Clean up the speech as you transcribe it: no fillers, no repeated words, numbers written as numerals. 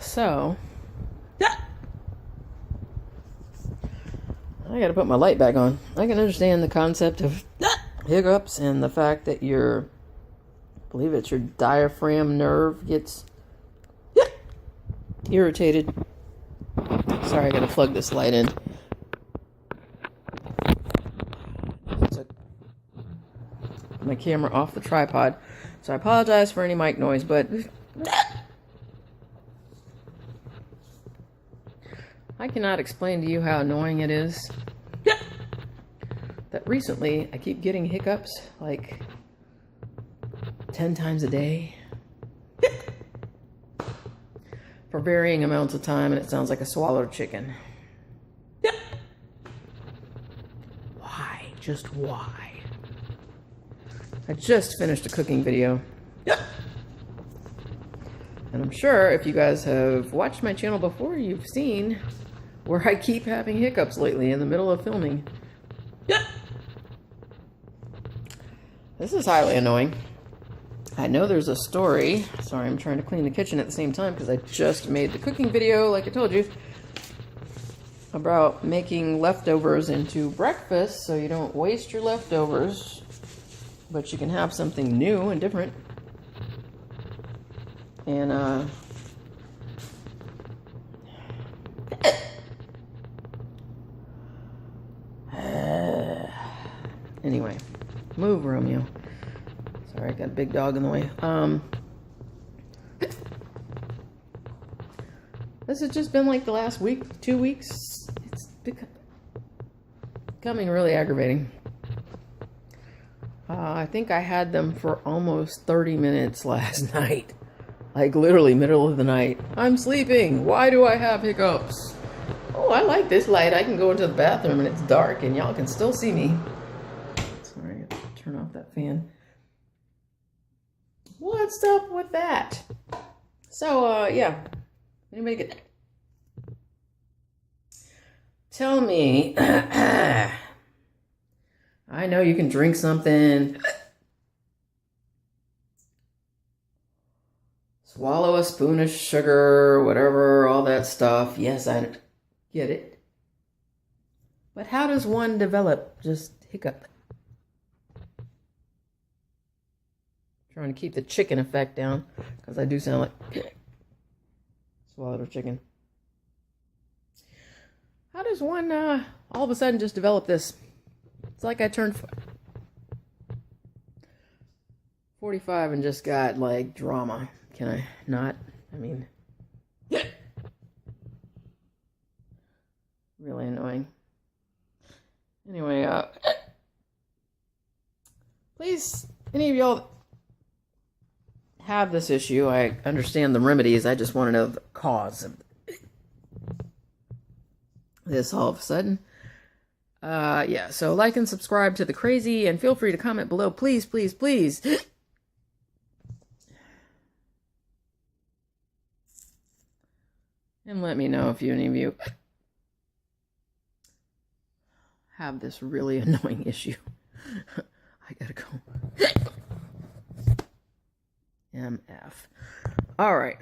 So, I gotta put my light back on. I can understand the concept of hiccups and the fact that I believe it's your diaphragm nerve gets irritated. Sorry, I gotta plug this light in. Took my camera off the tripod, so I apologize for any mic noise, but I cannot explain to you how annoying it is that recently I keep getting hiccups like 10 times a day for varying amounts of time, and it sounds like a swallowed chicken. Why? Just why? I just finished a cooking video. And I'm sure if you guys have watched my channel before, you've seen where I keep having hiccups lately in the middle of filming. This is highly annoying. I know there's a story. Sorry, I'm trying to clean the kitchen at the same time because I just made the cooking video, like I told you, about making leftovers into breakfast so you don't waste your leftovers, but you can have something new and different. And, anyway, move, Romeo. Sorry, I got a big dog in the way. This has just been like the last week, 2 weeks. It's becoming really aggravating. I think I had them for almost 30 minutes last night. Like literally middle of the night. I'm sleeping. Why do I have hiccups? Oh, I like this light. I can go into the bathroom and it's dark and y'all can still see me. Sorry, I have to turn off that fan. What's up with that? So, yeah. Anybody get... Tell me. I know you can drink something. Swallow a spoon of sugar, whatever, all that stuff. Yes, I get it. But how does one develop just hiccup? Trying to keep the chicken effect down, because I do sound like swallowed a chicken. How does one all of a sudden just develop this? It's like I turned 45 and just got like drama. Can I not? I mean, really annoying. Anyway, please, any of y'all have this issue, I understand the remedies. I just want to know the cause of this all of a sudden. Yeah, so like and subscribe to The Crazy, and feel free to comment below, please, please, please. And let me know if any of you have this really annoying issue. I gotta go. MF. All right.